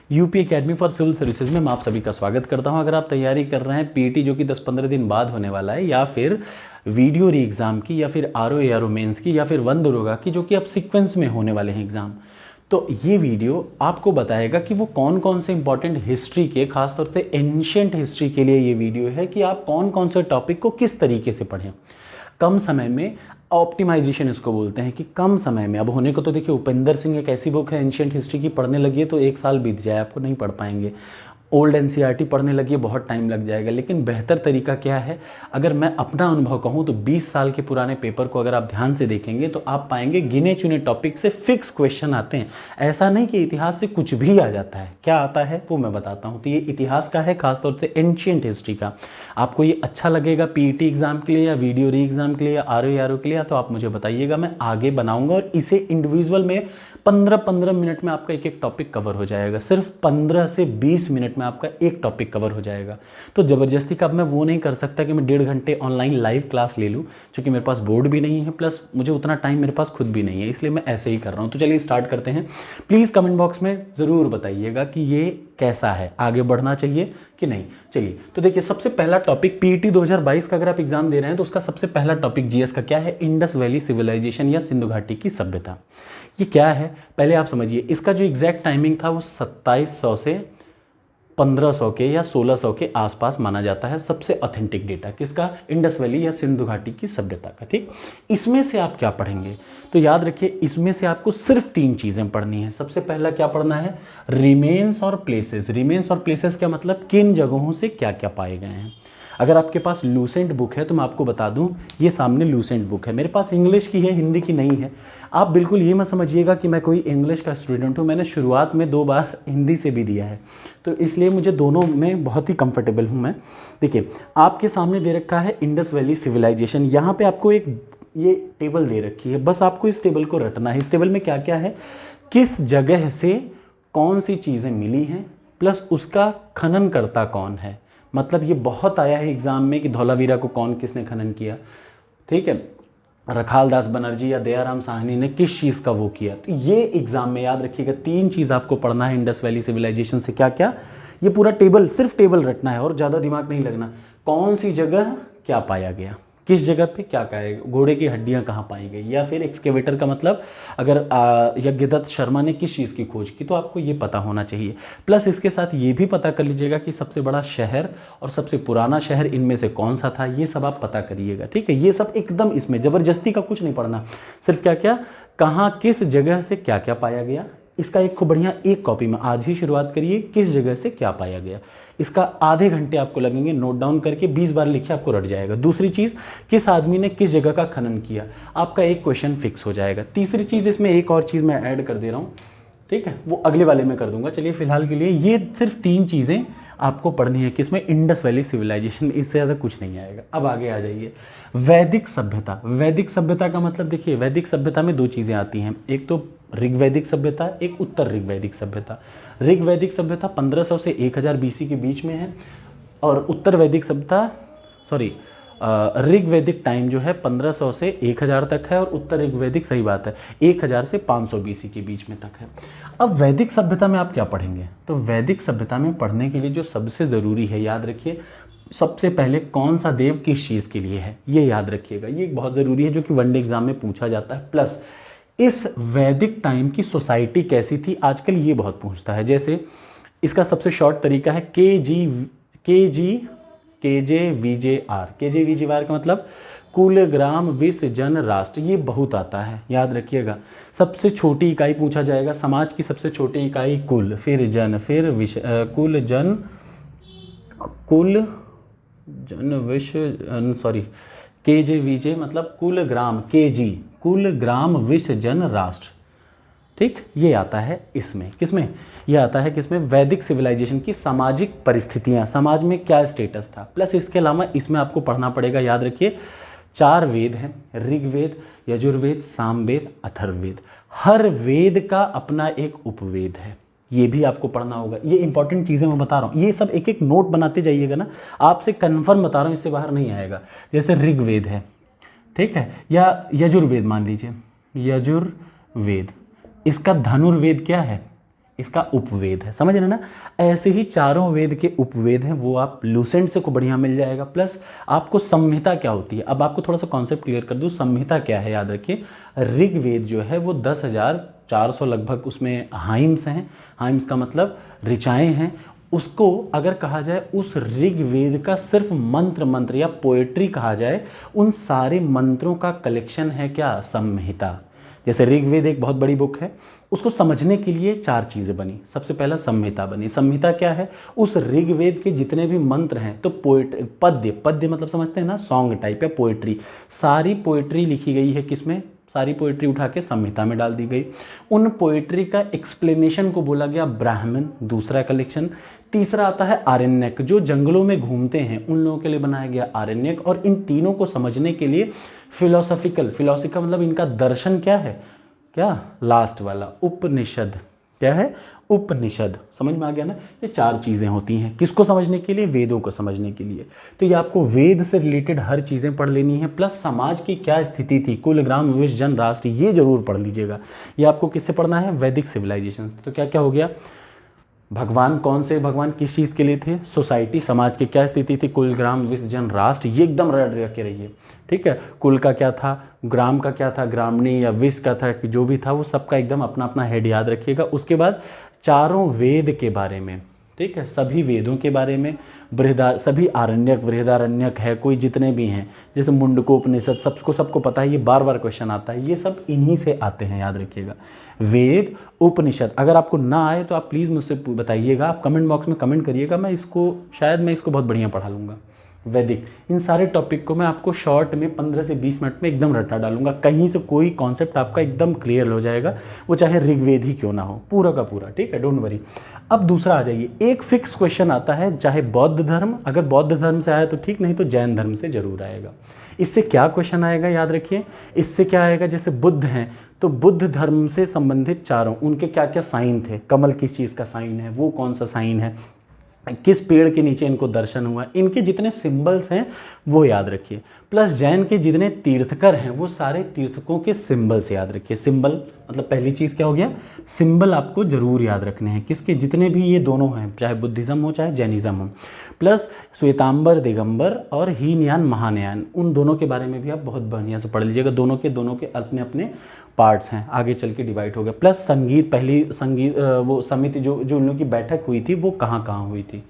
UP academy for civil services में मैं आप सभी का स्वागत करता हूं। अगर आप तैयारी कर रहे हैं पीटी जो कि 10-15 दिन बाद होने वाला है, या फिर वीडियो री एग्ज़ाम की, या फिर आरओ एआरओ मेंस की, या फिर वन दरोगा की, जो कि अब सीक्वेंस में होने वाले हैं एग्ज़ाम, तो ये वीडियो आपको बताएगा कि वो कौन कौन से इंपॉर्टेंट हिस्ट्री के, खासतौर से एंशिएंट हिस्ट्री के लिए ये वीडियो है कि आप कौन कौन से टॉपिक को किस तरीके से पढ़ें कम समय में। ऑप्टिमाइजेशन इसको बोलते हैं कि कम समय में। अब होने को तो देखिए, उपेंद्र सिंह एक ऐसी बुक है एंशिएंट हिस्ट्री की, पढ़ने लगिए तो 1 साल बीत जाए, आपको नहीं पढ़ पाएंगे। ओल्ड एनसीईआरटी पढ़ने लगिए, बहुत टाइम लग जाएगा। लेकिन बेहतर तरीका क्या है, अगर मैं अपना अनुभव कहूँ तो 20 साल के पुराने पेपर को अगर आप ध्यान से देखेंगे तो आप पाएंगे गिने चुने टॉपिक से फिक्स क्वेश्चन आते हैं। ऐसा नहीं कि इतिहास से कुछ भी आ जाता है। क्या आता है वो मैं बताता हूँ। तो ये इतिहास का है, खासतौर से एंशिएंट हिस्ट्री का। आपको ये अच्छा लगेगा पीईटी एग्जाम के लिए, या वीडियो री एग्जाम के लिए, या आरओ एआरओ के लिए, तो आप मुझे बताइएगा, मैं आगे बनाऊंगा। और इसे इंडिविजुअल में 15-15 मिनट में आपका एक एक टॉपिक कवर हो जाएगा। सिर्फ 15 से 20 मिनट में आपका एक टॉपिक कवर हो जाएगा। तो ज़बरदस्ती का अब मैं वो नहीं कर सकता कि मैं 1.5 घंटे ऑनलाइन लाइव क्लास ले लूँ, क्योंकि मेरे पास बोर्ड भी नहीं है, प्लस मुझे उतना टाइम मेरे पास खुद भी नहीं है, इसलिए मैं ऐसे ही कर रहा हूँ। तो चलिए स्टार्ट करते हैं। प्लीज़ कमेंट बॉक्स में ज़रूर बताइएगा कि ये कैसा है, आगे बढ़ना चाहिए कि नहीं। चलिए तो देखिए, सबसे पहला टॉपिक पीईटी 2022 का अगर आप एग्जाम दे रहे हैं तो उसका सबसे पहला टॉपिक जीएस का क्या है, इंडस वैली सिविलाइजेशन या सिंधु घाटी की सभ्यता। ये क्या है पहले आप समझिए। इसका जो एग्जैक्ट टाइमिंग था वो 2700 से 1500 के या 1600 के आसपास माना जाता है। सबसे ऑथेंटिक डेटा किसका, इंडस वैली या सिंधु घाटी की सभ्यता का। ठीक, इसमें से आप क्या पढ़ेंगे तो याद रखिए, इसमें से आपको सिर्फ 3 चीज़ें पढ़नी है। सबसे पहला क्या पढ़ना है, रिमेन्स और प्लेसेस। रिमेन्स और प्लेसेस क्या मतलब, किन जगहों से क्या क्या पाए गए हैं। अगर आपके पास लूसेंट बुक है तो मैं आपको बता दूं, ये सामने लूसेंट बुक है। मेरे पास इंग्लिश की है, हिंदी की नहीं है। आप बिल्कुल ये मत समझिएगा कि मैं कोई इंग्लिश का स्टूडेंट हूँ। मैंने शुरुआत में 2 बार हिंदी से भी दिया है, तो इसलिए मुझे दोनों में बहुत ही कंफर्टेबल हूँ मैं। देखिए, आपके सामने दे रखा है इंडस वैली सिविलाइजेशन। यहाँ पे आपको एक ये टेबल दे रखी है, बस आपको इस टेबल को रटना है। इस टेबल में क्या क्या है, किस जगह से कौन सी चीज़ें मिली हैं, प्लस उसका खनन करता कौन है। मतलब ये बहुत आया है एग्जाम में कि धौलावीरा को कौन किसने खनन किया। ठीक है, रखाल दास बनर्जी या दयाराम साहनी ने किस चीज़ का वो किया। तो ये एग्जाम में याद रखिएगा 3 चीज़ आपको पढ़ना है इंडस वैली सिविलाइजेशन से। क्या क्या, ये पूरा टेबल, सिर्फ टेबल रटना है और ज़्यादा दिमाग नहीं लगना। कौन सी जगह क्या पाया गया, किस जगह पे क्या पाया, घोड़े की हड्डियां कहाँ पाई गई, या फिर एक्सकेवेटर का मतलब अगर यज्ञदत्त शर्मा ने किस चीज़ की खोज की, तो आपको ये पता होना चाहिए। प्लस इसके साथ ये भी पता कर लीजिएगा कि सबसे बड़ा शहर और सबसे पुराना शहर इनमें से कौन सा था, ये सब आप पता करिएगा। ठीक है, ये सब एकदम, इसमें ज़बरदस्ती का कुछ नहीं पढ़ना, सिर्फ क्या क्या, कहाँ किस जगह से क्या क्या पाया गया। इसका एक खूब बढ़िया एक कॉपी में आज ही शुरुआत करिए, किस जगह से क्या पाया गया। इसका आधे घंटे आपको लगेंगे, नोट डाउन करके 20 बार लिखिए, आपको रट जाएगा। दूसरी चीज़, किस आदमी ने किस जगह का खनन किया, आपका एक क्वेश्चन फिक्स हो जाएगा। तीसरी चीज़, इसमें एक और चीज़ मैं ऐड कर दे रहा हूँ, ठीक है, वो अगले वाले में कर दूंगा। चलिए फिलहाल के लिए ये सिर्फ 3 चीज़ें आपको पढ़नी है, किसमें, इंडस वैली सिविलाइजेशन, इससे ज़्यादा कुछ नहीं आएगा। अब आगे आ जाइए, वैदिक सभ्यता। वैदिक सभ्यता का मतलब देखिए, वैदिक सभ्यता में 2 चीज़ें आती हैं, एक तो ऋग्वैदिक सभ्यता, एक उत्तर ऋग्वैदिक सभ्यता। ऋग्वैदिक सभ्यता 1500 से 1000 बीसी के बीच में है, और उत्तर वैदिक सभ्यता, ऋग्वैदिक टाइम जो है 1500 से 1000 तक है, और उत्तर ऋग्वैदिक, सही बात है, 1000 से 500 बीसी के बीच में तक है। अब वैदिक सभ्यता में आप क्या पढ़ेंगे, तो वैदिक सभ्यता में पढ़ने के लिए जो सबसे ज़रूरी है, याद रखिए, सबसे पहले कौन सा देव किस चीज़ के लिए है, ये याद रखिएगा। ये बहुत ज़रूरी है, जो कि वनडे एग्जाम में पूछा जाता है। प्लस इस वैदिक टाइम की सोसाइटी कैसी थी, आजकल ये बहुत पूछता है। जैसे इसका सबसे शॉर्ट तरीका है KJVJR। KJVJR का मतलब कुल, ग्राम, विश्व, जन, राष्ट्र। ये बहुत आता है, याद रखिएगा। सबसे छोटी इकाई पूछा जाएगा, समाज की सबसे छोटी इकाई कुल, फिर जन, फिर विश्व, कुल जन विश्व, KJVJ मतलब कुल, ग्राम, KG कुल, ग्राम, विश्व, जन, राष्ट्र। ठीक, ये आता है इसमें, किसमें, ये आता है किसमें, वैदिक सिविलाइजेशन की सामाजिक परिस्थितियां, समाज में क्या स्टेटस था। प्लस इसके अलावा इसमें आपको पढ़ना पड़ेगा, याद रखिए, 4 वेद हैं, ऋग्वेद, यजुर्वेद, सामवेद, अथर्ववेद। हर वेद का अपना एक उपवेद है, ये भी आपको पढ़ना होगा। ये इंपॉर्टेंट चीज़ें मैं बता रहा हूँ, ये सब एक एक नोट बनाते जाइएगा ना, आपसे कन्फर्म बता रहा हूँ, इससे बाहर नहीं आएगा। जैसे ऋग्वेद है, ठीक है, या यजुर्वेद मान लीजिए, यजुर्वेद, इसका धनुर्वेद क्या है, इसका उपवेद है, समझ रहे ना। ऐसे ही चारों वेद के उपवेद हैं, वो आप लूसेंट से को बढ़िया मिल जाएगा। प्लस आपको संहिता क्या होती है, अब आपको थोड़ा सा कॉन्सेप्ट क्लियर कर दूँ। संहिता क्या है, याद रखिए, ऋग्वेद जो है वो 10,400 लगभग उसमें हाइम्स हैं। हाइम्स का मतलब ऋचाएँ हैं। उसको अगर कहा जाए उस ऋग्वेद का सिर्फ मंत्र या पोएट्री कहा जाए, उन सारे मंत्रों का कलेक्शन है क्या, संहिता। जैसे ऋग्वेद एक बहुत बड़ी बुक है, उसको समझने के लिए 4 चीज़ें बनी। सबसे पहला संहिता बनी। संहिता क्या है, उस ऋग्वेद के जितने भी मंत्र हैं, तो पद्य मतलब समझते हैं ना, सॉन्ग टाइप या पोएट्री, सारी पोएट्री लिखी गई है किसमें, सारी पोएट्री उठा के संहिता में डाल दी गई। उन पोएट्री का एक्सप्लेनेशन को बोला गया ब्राह्मण, दूसरा कलेक्शन। तीसरा आता है आरण्यक, जो जंगलों में घूमते हैं उन लोगों के लिए बनाया गया आरण्यक। और इन तीनों को समझने के लिए फिलोसॉफिकल मतलब इनका दर्शन क्या है, क्या लास्ट वाला उपनिषद, क्या है, उपनिषद। समझ में आ गया ना। ये 4 चीज़ें होती हैं किसको समझने के लिए, वेदों को समझने के लिए। तो ये आपको वेद से रिलेटेड हर चीज़ें पढ़ लेनी है। प्लस समाज की क्या स्थिति थी, कुल ग्राम विश्व जन राष्ट्र, ये जरूर पढ़ लीजिएगा। ये आपको किससे पढ़ना है, वैदिक सिविलाइजेशन। तो क्या क्या हो गया, भगवान कौन से भगवान किस चीज़ के लिए थे, सोसाइटी समाज की क्या स्थिति थी, कुल ग्राम विश्व जन राष्ट्र, ये एकदम रट के रहिए, ठीक है। कुल का क्या था, ग्राम का क्या था, ग्रामणी या विश्व का था, कि जो भी था वो सबका एकदम अपना अपना हेड याद रखिएगा। उसके बाद चारों वेद के बारे में, ठीक है, सभी वेदों के बारे में, सभी आरण्यक, बृहदारण्यक है, कोई जितने भी हैं, जैसे मुंडकोपनिषद, सबको पता है, ये बार बार क्वेश्चन आता है, ये सब इन्हीं से आते हैं, याद रखिएगा। वेद, उपनिषद। अगर आपको ना आए तो आप प्लीज़ मुझसे बताइएगा, आप कमेंट बॉक्स में कमेंट करिएगा, मैं इसको बहुत बढ़िया पढ़ा लूँगा। वैदिक, इन सारे टॉपिक को मैं आपको शॉर्ट में 15 से 20 मिनट में एकदम रटा डालूंगा, कहीं से कोई कॉन्सेप्ट आपका एकदम क्लियर हो जाएगा, वो चाहे ऋग्वेद ही क्यों ना हो, पूरा का पूरा, ठीक है, डोंट वरी। अब दूसरा आ जाइए, एक फिक्स क्वेश्चन आता है, चाहे बौद्ध धर्म, अगर बौद्ध धर्म से आया तो ठीक, नहीं तो जैन धर्म से जरूर आएगा। इससे क्या क्वेश्चन आएगा, याद रखिए, इससे क्या आएगा, जैसे बुद्ध हैं तो बुद्ध धर्म से संबंधित चारों, उनके क्या क्या साइन थे, कमल किस चीज़ का साइन है, वो कौन सा साइन है, किस पेड़ के नीचे इनको दर्शन हुआ, इनके जितने सिंबल्स हैं वो याद रखिए। प्लस जैन के जितने तीर्थकर हैं वो सारे तीर्थकों के सिंबल्स याद रखिए। सिंबल मतलब पहली चीज़ क्या हो गया, सिंबल आपको जरूर याद रखने हैं, किसके, जितने भी ये दोनों हैं, चाहे बुद्धिज़्म हो चाहे जैनिज़्म हो। प्लस श्वेतांबर दिगंबर और हीनयान महानयान, उन दोनों के बारे में भी आप बहुत बढ़िया से पढ़ लीजिएगा। दोनों के अपने अपने पार्ट्स हैं, आगे चल के डिवाइड हो गया। प्लस संगीत, पहली संगीत वो समिति जो उन लोगों की बैठक हुई थी वो कहाँ कहाँ हुई थी,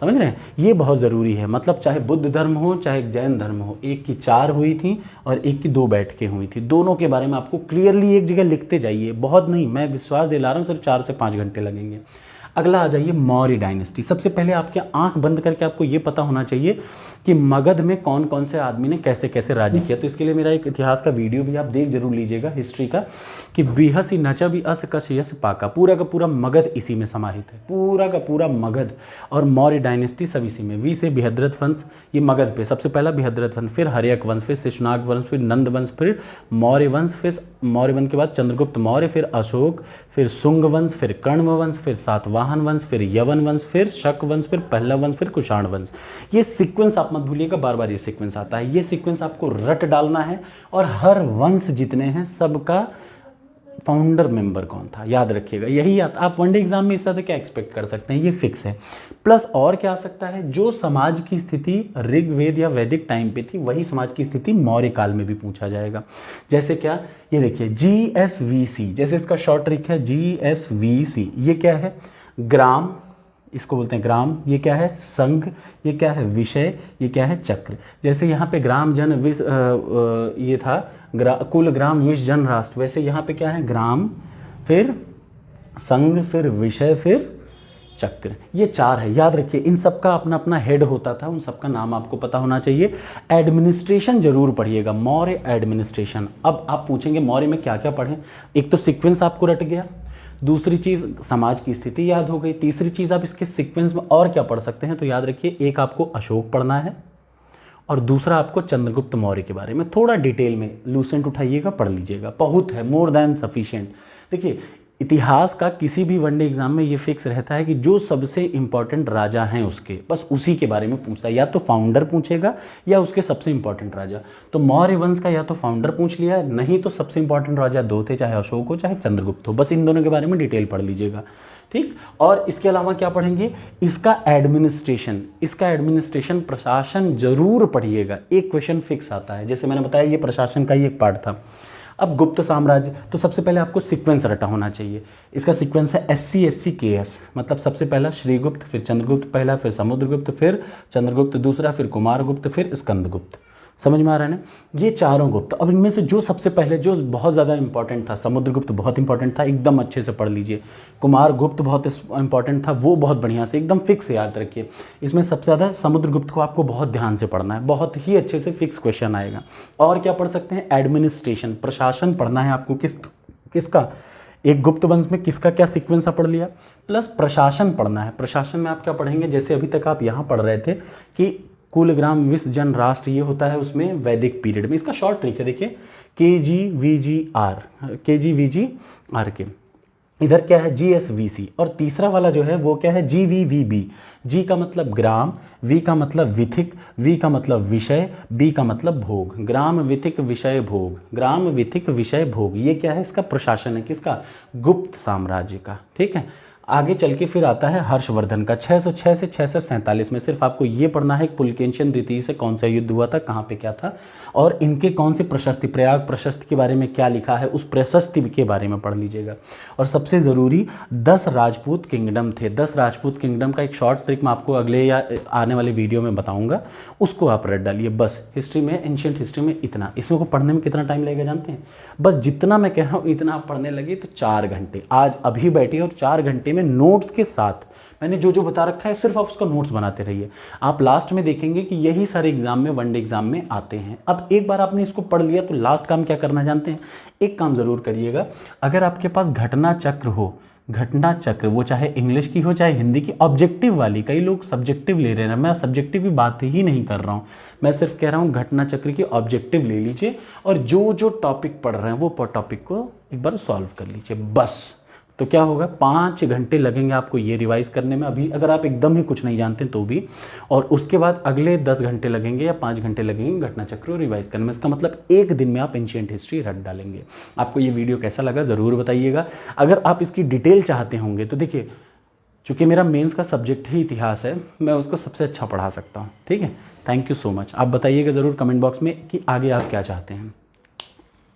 समझ रहे हैं, ये बहुत ज़रूरी है। मतलब चाहे बुद्ध धर्म हो चाहे जैन धर्म हो, एक की 4 हुई थी और एक की 2 बैठकें हुई थी, दोनों के बारे में आपको क्लियरली एक जगह लिखते जाइए, बहुत नहीं, मैं विश्वास दिला रहा हूँ, सिर्फ 4 से 5 घंटे लगेंगे। अगला आ जाइए मौर्य डायनेस्टी। सबसे पहले आपके आंख बंद करके आपको ये पता होना चाहिए कि मगध में कौन कौन से आदमी ने कैसे कैसे राज्य किया। तो इसके लिए मेरा एक इतिहास का वीडियो भी आप देख जरूर लीजिएगा, हिस्ट्री का, कि बिहसी नचा भी अस कस यस पाका, पूरा का पूरा मगध इसी में समाहित है, पूरा का पूरा मगध। और मौर्य डायनेस्टी सब इसी में, वी से बृहद्रथ वंश, ये मगध पे सबसे पहला बृहद्रथ वंश, फिर हर्यक वंश, फिर शिशुनाग वंश, फिर नंद वंश, फिर मौर्य वंश, फिर मौर्य वंश के बाद चंद्रगुप्त मौर्य, फिर अशोक, फिर शुंग वंश, फिर कण्व वंश, फिर सातवाहन वंश, फिर यवन वंश, फिर शक वंश, फिर पहलव वंश, फिर कुषाण वंश। ये सीक्वेंस आप मत भूलिएगा, बार बार ये सीक्वेंस आता है, ये सीक्वेंस आपको रट डालना है। और हर वंश जितने हैं सबका फाउंडर मेंबर कौन था याद रखिएगा, यही आप वनडे एग्जाम में इस तरह क्या एक्सपेक्ट कर सकते हैं, ये फिक्स है। प्लस और क्या आ सकता है, जो समाज की स्थिति ऋग्वेद या वैदिक टाइम पे थी वही समाज की स्थिति मौर्य काल में भी पूछा जाएगा। जैसे क्या, ये देखिए GSVC, जैसे इसका शॉर्ट ट्रिक है GSVC, ये क्या है, ग्राम, इसको बोलते हैं ग्राम, ये क्या है संघ, ये क्या है विषय, ये क्या है चक्र। जैसे यहाँ पे ग्राम जन ये था कुल ग्राम विश्व जन राष्ट्र, वैसे यहाँ पे क्या है ग्राम, फिर संघ, फिर विषय, फिर चक्र, ये 4 है। याद रखिए इन सब का अपना अपना हेड होता था, उन सब का नाम आपको पता होना चाहिए। एडमिनिस्ट्रेशन जरूर पढ़िएगा, मौर्य एडमिनिस्ट्रेशन। अब आप पूछेंगे मौर्य में क्या क्या पढ़ें, एक तो सीक्वेंस आपको रट गया, दूसरी चीज़ समाज की स्थिति याद हो गई, तीसरी चीज़ आप इसके सीक्वेंस में और क्या पढ़ सकते हैं, तो याद रखिए एक आपको अशोक पढ़ना है और दूसरा आपको चंद्रगुप्त मौर्य के बारे में थोड़ा डिटेल में लूसेंट उठाइएगा, पढ़ लीजिएगा, बहुत है, मोर देन सफिशिएंट। देखिए इतिहास का किसी भी वनडे एग्जाम में ये फिक्स रहता है कि जो सबसे इंपॉर्टेंट राजा हैं उसके, बस उसी के बारे में पूछता है, या तो फाउंडर पूछेगा या उसके सबसे इंपॉर्टेंट राजा। तो मौर्य वंश का या तो फाउंडर पूछ लिया, नहीं तो सबसे इंपॉर्टेंट राजा दो थे, चाहे अशोक हो चाहे चंद्रगुप्त हो, बस इन दोनों के बारे में डिटेल पढ़ लीजिएगा, ठीक। और इसके अलावा क्या पढ़ेंगे, इसका एडमिनिस्ट्रेशन प्रशासन जरूर पढ़िएगा, एक क्वेश्चन फिक्स आता है, जैसे मैंने बताया ये प्रशासन का ही एक पार्ट था। अब गुप्त साम्राज्य, तो सबसे पहले आपको सीक्वेंस रटा होना चाहिए। इसका सीक्वेंस है SCSCKS, मतलब सबसे पहला श्रीगुप्त, फिर चंद्रगुप्त पहला, फिर समुद्रगुप्त, फिर चंद्रगुप्त दूसरा, फिर कुमारगुप्त, फिर स्कंदगुप्त। समझ में आ रहा है ना, ये चारों गुप्त। अब इनमें से जो सबसे पहले, जो बहुत ज़्यादा इंपॉर्टेंट था, समुद्रगुप्त बहुत इंपॉर्टेंट था, एकदम अच्छे से पढ़ लीजिए। कुमारगुप्त बहुत इंपॉर्टेंट था, वो बहुत बढ़िया से एकदम फिक्स याद रखिए। इसमें सबसे ज़्यादा समुद्रगुप्त को आपको बहुत ध्यान से पढ़ना है, बहुत ही अच्छे से फिक्स क्वेश्चन आएगा। और क्या पढ़ सकते हैं, एडमिनिस्ट्रेशन, प्रशासन पढ़ना है आपको, किसका, एक गुप्त वंश में किसका क्या सीक्वेंस पढ़ लिया, प्लस प्रशासन पढ़ना है। प्रशासन में आप क्या पढ़ेंगे, जैसे अभी तक आप यहाँ पढ़ रहे थे कि कुल ग्राम विश्व जन राष्ट्र, ये होता है उसमें वैदिक पीरियड में। इसका शॉर्ट ट्रिक है, देखिए KGVGR के, इधर क्या है GSVC, और तीसरा वाला जो है वो क्या है GVVB। G का मतलब ग्राम, V का मतलब विथिक, V का मतलब विषय, B का मतलब भोग। ग्राम विथिक विषय भोग, ग्राम विथिक विषय भोग, ये क्या है, इसका प्रशासन है, किसका, गुप्त साम्राज्य का, ठीक है। आगे चल के फिर आता है हर्षवर्धन का, 606 से 647 में। सिर्फ आपको ये पढ़ना है पुलकेशिन द्वितीय से कौन सा युद्ध हुआ था, कहाँ पे क्या था, और इनके कौन से प्रशस्ति, प्रयाग प्रशस्ति के बारे में क्या लिखा है, उस प्रशस्ति के बारे में पढ़ लीजिएगा। और सबसे ज़रूरी 10 राजपूत किंगडम थे। 10 राजपूत किंगडम का एक शॉर्ट ट्रिक मैं आपको अगले या आने वाले वीडियो में बताऊँगा, उसको आप रट डालिए। बस हिस्ट्री में, एंशियंट हिस्ट्री में इतना। इसमें को पढ़ने में कितना टाइम लगेगा जानते हैं, बस जितना मैं कह रहा हूँ इतना आप पढ़ने लगे तो 4 घंटे। आज अभी बैठिए और 4 घंटे में नोट्स के साथ मैंने जो जो बता रखा है सिर्फ आप उसका नोट्स बनाते रहिए। आप लास्ट में देखेंगे कि यही सारे एग्जाम में, वनडे एग्जाम में आते हैं। अब एक बार आपने इसको पढ़ लिया तो लास्ट काम क्या करना जानते हैं, एक काम जरूर करिएगा। अगर आपके पास घटना चक्र हो, घटना चक्र, वो चाहे इंग्लिश की हो चाहे हिंदी की, ऑब्जेक्टिव वाली, कई लोग सब्जेक्टिव ले रहे हैं, मैं सब्जेक्टिव की बात ही नहीं कर रहा हूँ, मैं सिर्फ कह रहा हूँ घटना चक्र की ऑब्जेक्टिव ले लीजिए और जो जो टॉपिक पढ़ रहे हैं वो टॉपिक को एक बार सॉल्व कर लीजिए बस। तो क्या होगा, 5 घंटे लगेंगे आपको ये रिवाइज करने में, अभी अगर आप एकदम ही कुछ नहीं जानते तो भी, और उसके बाद अगले 10 घंटे लगेंगे या 5 घंटे लगेंगे घटना चक्र को रिवाइज करने में। इसका मतलब एक दिन में आप एंशिएंट हिस्ट्री रट डालेंगे। आपको ये वीडियो कैसा लगा ज़रूर बताइएगा। अगर आप इसकी डिटेल चाहते होंगे तो देखिए, चूँकि मेरा मेंस का सब्जेक्ट ही इतिहास है, मैं उसको सबसे अच्छा पढ़ा सकता हूँ, ठीक है। Thank you so much. आप बताइएगा ज़रूर कमेंट बॉक्स में कि आगे आप क्या चाहते हैं।